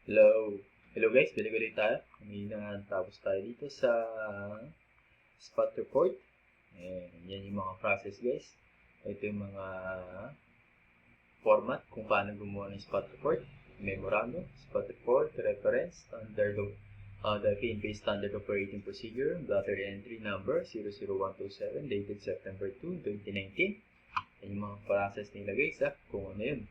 Hello. Hello guys, balik ulit tayo. Kanina tapos tayo dito sa spot report. Yan yung mga process guys. Ito yung mga format kung paano gumawa ng spot report. Memorandum, spot report, reference, standard of the PNP Standard Operating Procedure, letter entry number 00127 dated September 2, 2019. Yan yung mga process nila guys kung ano yun.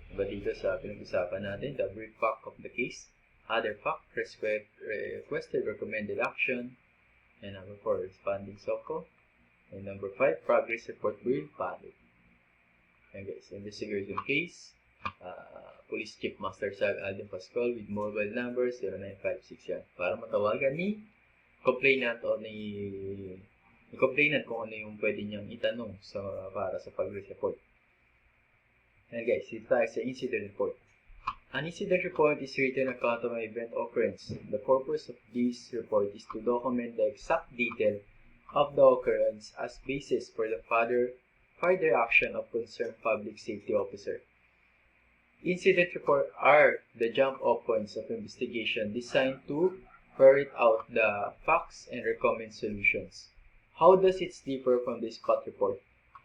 Diba dito sa pinag-usapan natin, the brief fact of the case, other fact, requested recommended action, and number 4, responding SOCO, and number 5, progress report will follow. And guys, investigation case, Police Chief Master Sag Alden Pascual with mobile number 0956 yan, para matawagan ni complainant o ni complainant kung ano yung pwede niyang itanong para sa progress report. And guys, it starts the incident report. An incident report is written account of an event occurrence. The purpose of this report is to document the exact detail of the occurrence as basis for the further action of concerned public safety officer. Incident report are the jump-off points of investigation designed to ferret out the facts and recommend solutions. How does it differ from the spot report?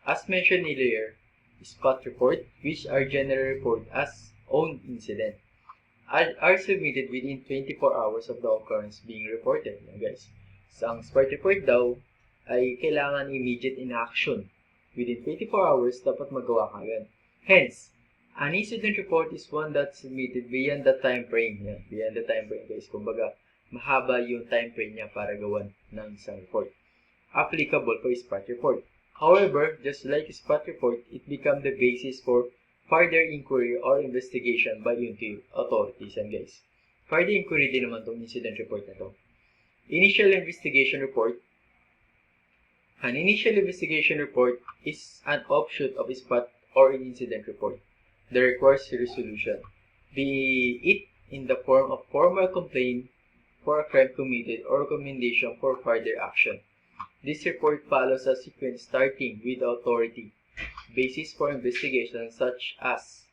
As mentioned earlier, spot report, which are general report as own incident, are submitted within 24 hours of the occurrence being reported. Guys, sa ang spot report daw ay kailangan immediate in action. Within 24 hours, dapat magawa kagad. Hence, an incident report is one that's submitted beyond the time frame. Yan, beyond the time frame guys. Kumbaga, mahaba yung time frame niya para gawan ng isang report. Applicable for spot report. However, just like spot report, it becomes the basis for further inquiry or investigation by UNT authorities. And guys, further inquiry din naman itong incident report na to. Initial investigation report. An initial investigation report is an offshoot of spot or an incident report that requires resolution, be it in the form of formal complaint for a crime committed or recommendation for further action. This report follows a sequence starting with authority, basis for investigation such as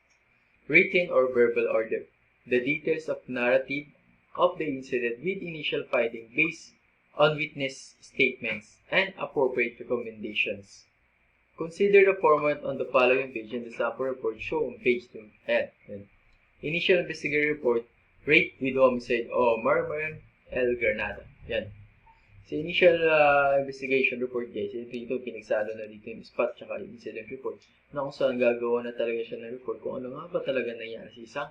written or verbal order, the details of narrative of the incident with initial finding based on witness statements, and appropriate recommendations. Consider the format on the following page in the sample report shown on page 2. Initial investigation report, rate with homicide o Marman L. Granada. Yan. Sa initial investigation report guys, ito pinagsalo na dito yung spot tsaka yung incident report na kung saan gagawa na talaga siya ng report kung ano nga ba talaga nangyari sa isang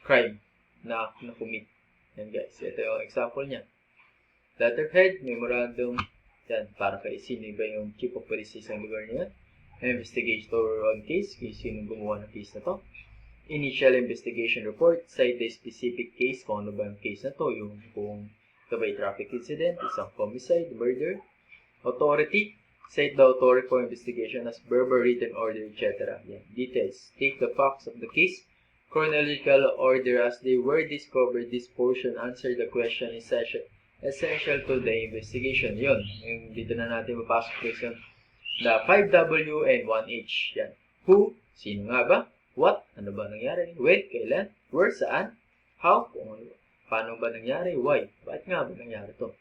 crime na commit. Yan guys, ito yung example niya. Letterhead, memorandum, yan, para kay sino ba yung chief of police sa isang lugar niya. Investigator on case, kay sino gumawa ng case na to. Initial investigation report, cite the specific case, kung ano ba yung case na to, yung kung ito ba traffic incident, isang homicide, murder. Authority, cite the authority for investigation as verbal, written order, etc. Yan. Details, take the facts of the case, chronological order as they were discovered. This portion answer the question essential to the investigation. Yun, yung dito na natin mapasok question. The 5W and 1H. Yan. Who, sino nga ba? What, ano ba nangyari? When, kailan? Where, saan? How, kung ano ba? Paano ba nangyari? Why? Bakit nga ba nangyari to?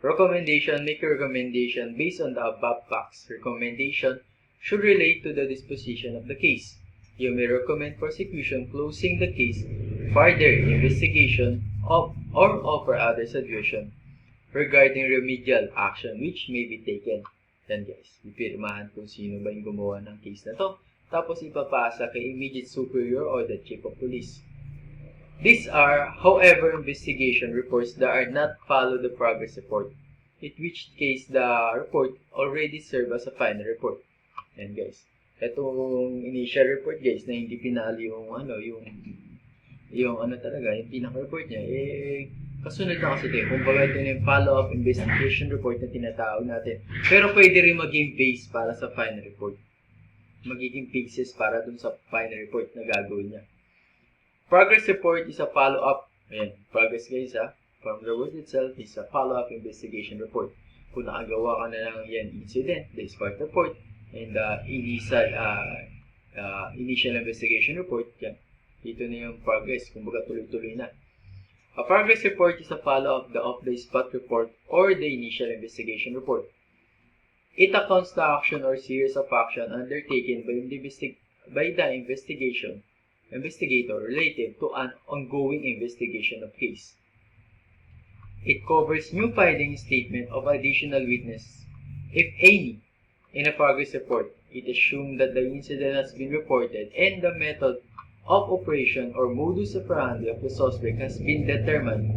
Recommendation. Make a recommendation based on the above facts. Recommendation should relate to the disposition of the case. You may recommend prosecution closing the case, further investigation of or offer other suggestion regarding remedial action which may be taken. Yan guys, ipirmahan kung sino ba yung gumawa ng case na to. Tapos ipapasa kay immediate superior or the chief of police. These are, however, investigation reports that are not follow the progress report, in which case the report already serve as a final report. And guys, itong initial report guys na hindi pinali yung talaga, yung pinaka-report niya, kasunod na kasi ito. Kumbaga ito yung follow-up investigation report na tinatawag natin. Pero pwede rin maging base para sa final report. Magiging basis para dun sa final report na gagawin niya. Progress report is a follow-up. Ayan, progress guys from the word itself is a follow-up investigation report. Kung nakagawa ka na ng incident, the spot report, and the initial investigation report, yan. Dito na yung progress, kumbaga tuloy-tuloy na. A progress report is a follow-up of the spot report or the initial investigation report. It accounts the action or series of action undertaken by the investigator related to an ongoing investigation of case. It covers new findings, statement of additional witness, if any, in a progress report. It assumes that the incident has been reported and the method of operation or modus operandi of the suspect has been determined.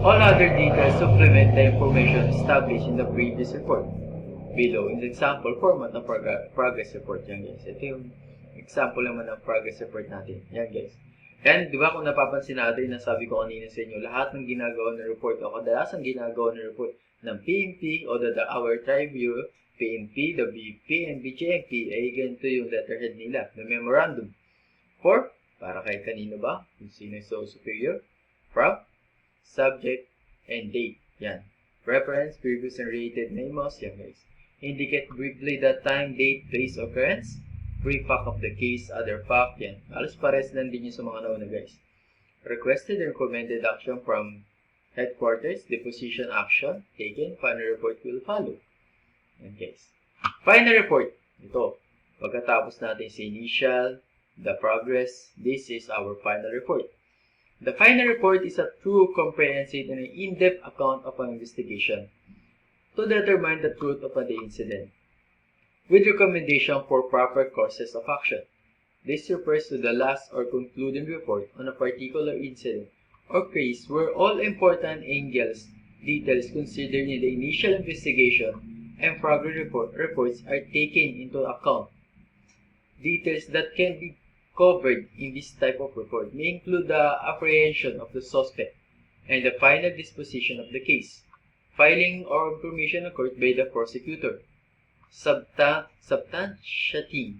All other details supplement the information established in the previous report. Below is example format ng progress report. Yan guys. Ito yung example naman ng progress report natin. Yan guys. Yan, di ba kung napapansin natin na sabi ko kanina sa inyo, lahat ng ginagawa ng report o kadalasan ginagawa ng report ng PNP o our Tri-Bureau, PNP, the BP, and BJMP ay ganito yung letterhead nila, the memorandum. For, para kay kanino ba? Kung sino so superior, from, subject, and date. Yan. Reference, previous, and related memos. Yan guys. Indicate briefly the time, date, place, occurrence. Brief fact of the case, other fact. Yan. Alas pares lang din yung sa mga nauna guys. Requested and recommended action from headquarters. Deposition action taken. Final report will follow. Yan guys. Final report. Ito. Pagkatapos natin sa initial, the progress, this is our final report. The final report is a true, comprehensive, and in-depth account of an investigation to determine the truth of the incident, with recommendation for proper courses of action. This refers to the last or concluding report on a particular incident or case where all important details considered in the initial investigation and progress reports are taken into account. Details that can be covered in this type of report may include the apprehension of the suspect and the final disposition of the case, filing or information occurred by the prosecutor, substantiating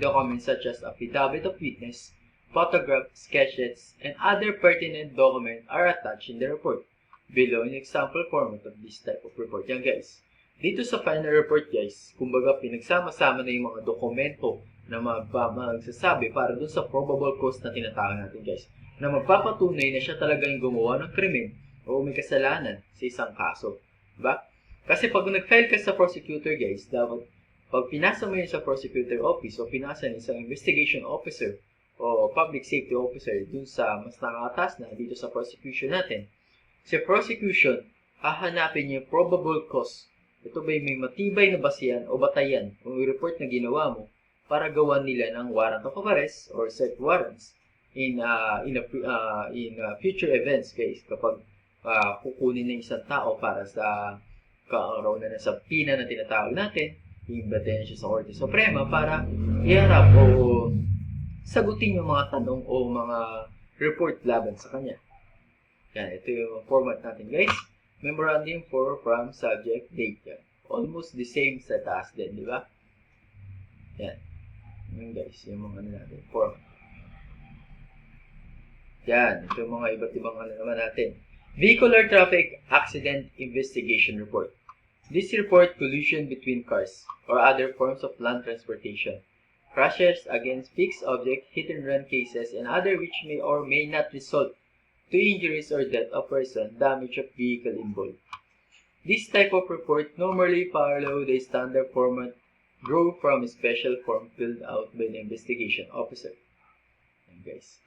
documents such as affidavit of witness, photograph, sketches, and other pertinent documents are attached in the report. Below in example format of this type of report. Yan guys. Dito sa final report guys, kumbaga pinagsama-sama na yung mga dokumento na magsasabi para dun sa probable cause na tinatawag natin guys, na magpapatunay na siya talaga yung gumawa ng krimen o may kasalanan sa isang kaso. Diba? Kasi pag nag-file ka sa prosecutor guys, dapat pag pinasa mo yun sa prosecutor office o pinasa ng isang investigation officer o public safety officer dun sa mas nakakatas na dito sa prosecution natin, sa prosecution, hahanapin niya probable cause. Ito ba'y may matibay na basihan o batayan o report na ginawa mo para gawan nila ng warrant of arrest or search warrants in future events guys, kapag kukunin ng isang tao para sa kaaraw na sa pina na tinatawag natin, iimbitahin siya sa Korte Suprema para iharap o sagutin yung mga tanong o mga report laban sa kanya. Yan, ito yung format natin guys. Memorandum for, from, subject, date. Yan. Almost the same sa taas din, di ba? Yan. Yan guys, yung mga ano natin, format. Yan, ito yung mga iba't ibang ano naman natin. Vehicular Traffic Accident Investigation Report. This report collision between cars or other forms of land transportation, crashes against fixed object, hit-and-run cases, and other which may or may not result to injuries or death of person, damage of vehicle involved. This type of report normally follow the standard format drawn from a special form filled out by the investigation officer. Yan guys.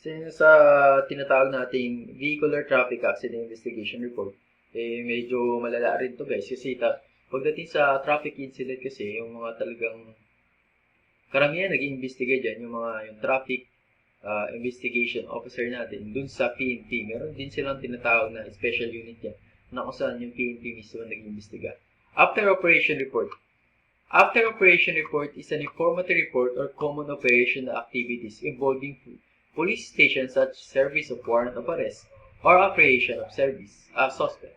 Since tinatawag nating Vehicular Traffic Accident Investigation Report, medyo malala rin to guys. Kasi pagdating sa traffic incident kasi, yung mga talagang karamihan nag-iimbestiga dyan, yung traffic investigation officer natin dun sa PNP. Meron din silang tinatawag na special unit yan na kung saan yung PNP mismo nag-iimbestiga. After Operation Report. After Operation Report is an informative report or common operational activities involving police stations such as service of warrant of arrest or apprehension of suspect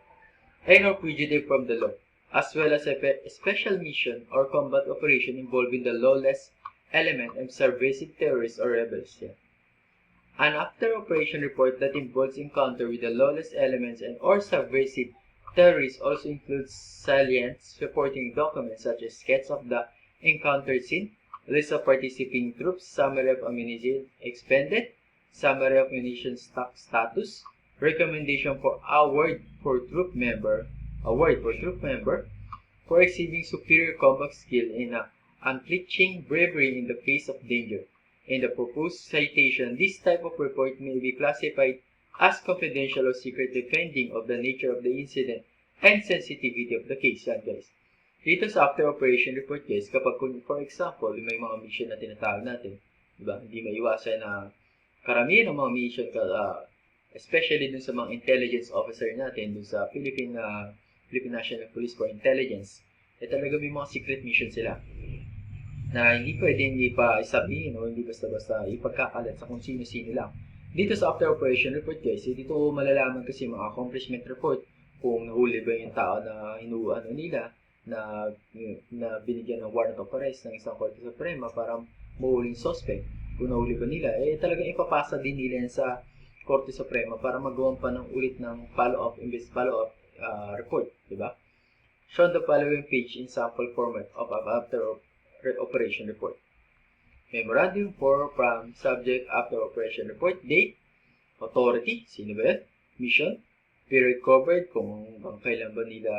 and or fugitive from the law, as well as a special mission or combat operation involving the lawless element and subversive terrorists or rebels. Yeah. An after-operation report that involves encounter with the lawless elements and or subversive terrorists also includes salient supporting documents such as sketch of the encountered scene, list of participating troops, summary of ammunition expended, summary of ammunition stock status, recommendation for award for troop member for exhibiting superior combat skill in unflinching bravery in the face of danger. In the proposed citation, this type of report may be classified as confidential or secret depending on the nature of the incident and sensitivity of the case. Yan guys. Dito sa after operation report guys, kapag for example, may mga mission na tinatawag natin, diba? Hindi maiwasan na karamihan ng mga mission, especially dun sa mga intelligence officer natin, dun sa Philippine National Police for Intelligence, talaga may mga secret mission sila na hindi pwedeng ipa-sabihin o hindi basta-basta ipagkakalat sa kung sino-sino lang. Dito sa after operation report guys, dito malalaman kasi mga accomplishment report kung nahuli ba yung tao na nila na binigyan ng warrant of arrest ng isang Korte Suprema para mahuling suspect. Kung nahuli ba nila, talagang ipapasa din nila yan sa Korte Suprema para magawan pa ng ulit ng follow-up report, diba? Show the following page in sample format of after operation report. Memorandum for from subject after operation report, date, authority, sino ba yan? Mission, period covered, kung kailan ba nila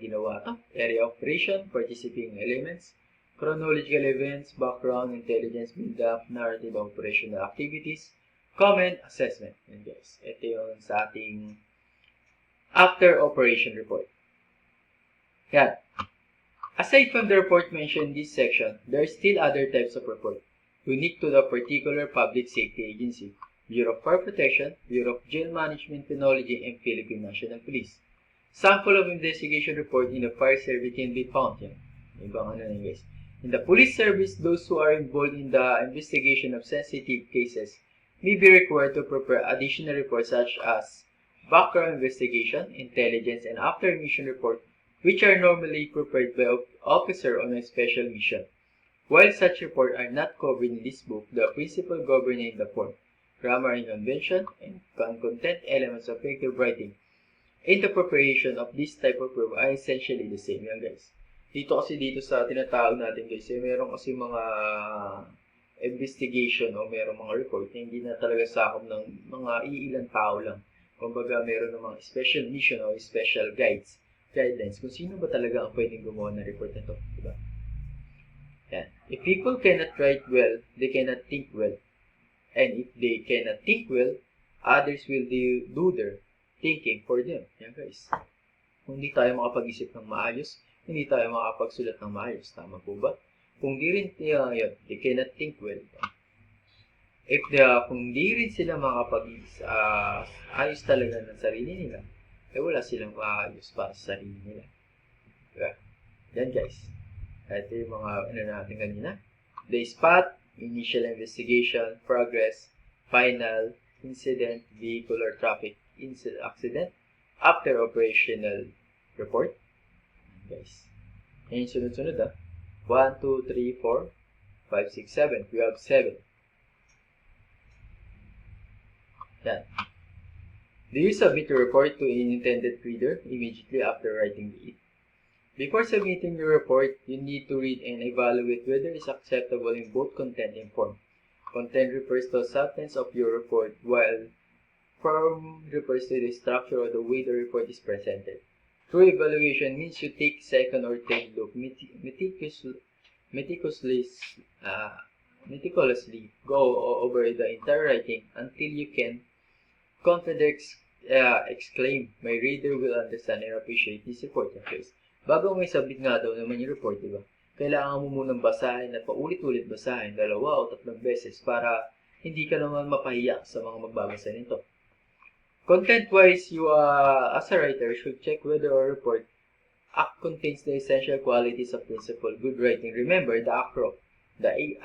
ginawa ito, area of operation, participating elements, chronological events, background, intelligence build-up, narrative operational activities, comment, assessment. And guys, ito yung sa ating after operation report. Yan. Aside from the report mentioned in this section, there are still other types of report unique to the particular public safety agency, Bureau of Fire Protection, Bureau of Jail Management Technology, and Philippine National Police. Sample of investigation report in the fire service can be found here. Guys. In the police service, those who are involved in the investigation of sensitive cases may be required to prepare additional reports such as background investigation, intelligence, and after mission report, which are normally prepared by an officer on a special mission. While such reports are not covered in this book, the principle governing the form, grammar and convention, and content elements of effective writing in the preparation of this type of report are essentially the same. Yan guys. Dito sa tinatawag natin guys, meron kasi mga investigation o meron mga report na hindi na talaga sakop ng mga iilang tao lang. Kumbaga meron ng mga special mission o special guidelines kung sino ba talaga ang pwedeng gumawa ng report na ito. Diba? Yan. If people cannot write well, they cannot think well. And if they cannot think well, others will do their thinking for them. Yan guys. Kung hindi tayo makapag-isip ng maayos, hindi tayo makapagsulat ng maayos. Tama po ba? Kung di rin, they cannot think well. Kung di rin sila makapag-ayos talaga ng sarili nila, wala silang maayos para sa sarili nila. Diba? Yan guys. Ito yung mga natin kanina. The spot, initial investigation, progress, final, incident, vehicular traffic accident, after operational report. Guys. Yan yung sunod-sunod 1, 2, 3, 4, 5, 6, 7. We have 7. Yan. Do you submit your report to an intended reader immediately after writing it? Before submitting your report, you need to read and evaluate whether it is acceptable in both content and form. Content refers to the substance of your report, while form refers to the structure or the way the report is presented. True evaluation means you take second or third look, meticulously go over the entire writing until you can confidently exclaim, my reader will understand and appreciate this report. Yes. Bago may submit nga daw naman yung report, diba? Kailangan mo munang basahin at paulit-ulit basahin 2 o 3 beses para hindi ka naman mapahiya sa mga magbabasa nito. Content-wise, you as a writer should check whether your report contains the essential qualities of principle good writing. Remember the acronym, the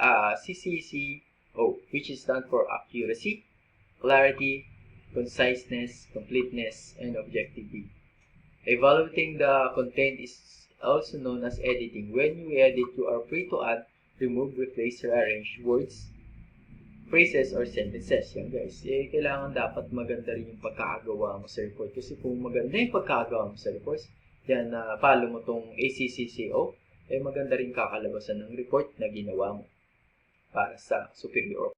CCCO, which is stand for accuracy, clarity, conciseness, completeness, and objectivity. Evaluating the content is also known as editing. When you edit, you are free to add, remove, replace, rearrange words, phrases, or sentences. Yan guys. Kailangan dapat maganda rin yung pagkakagawa mo sa report. Kasi kung maganda yung pagkakagawa mo sa report, yan, follow mo tong ACCCO, maganda rin kakalabasan ng report na ginawa mo para sa superior.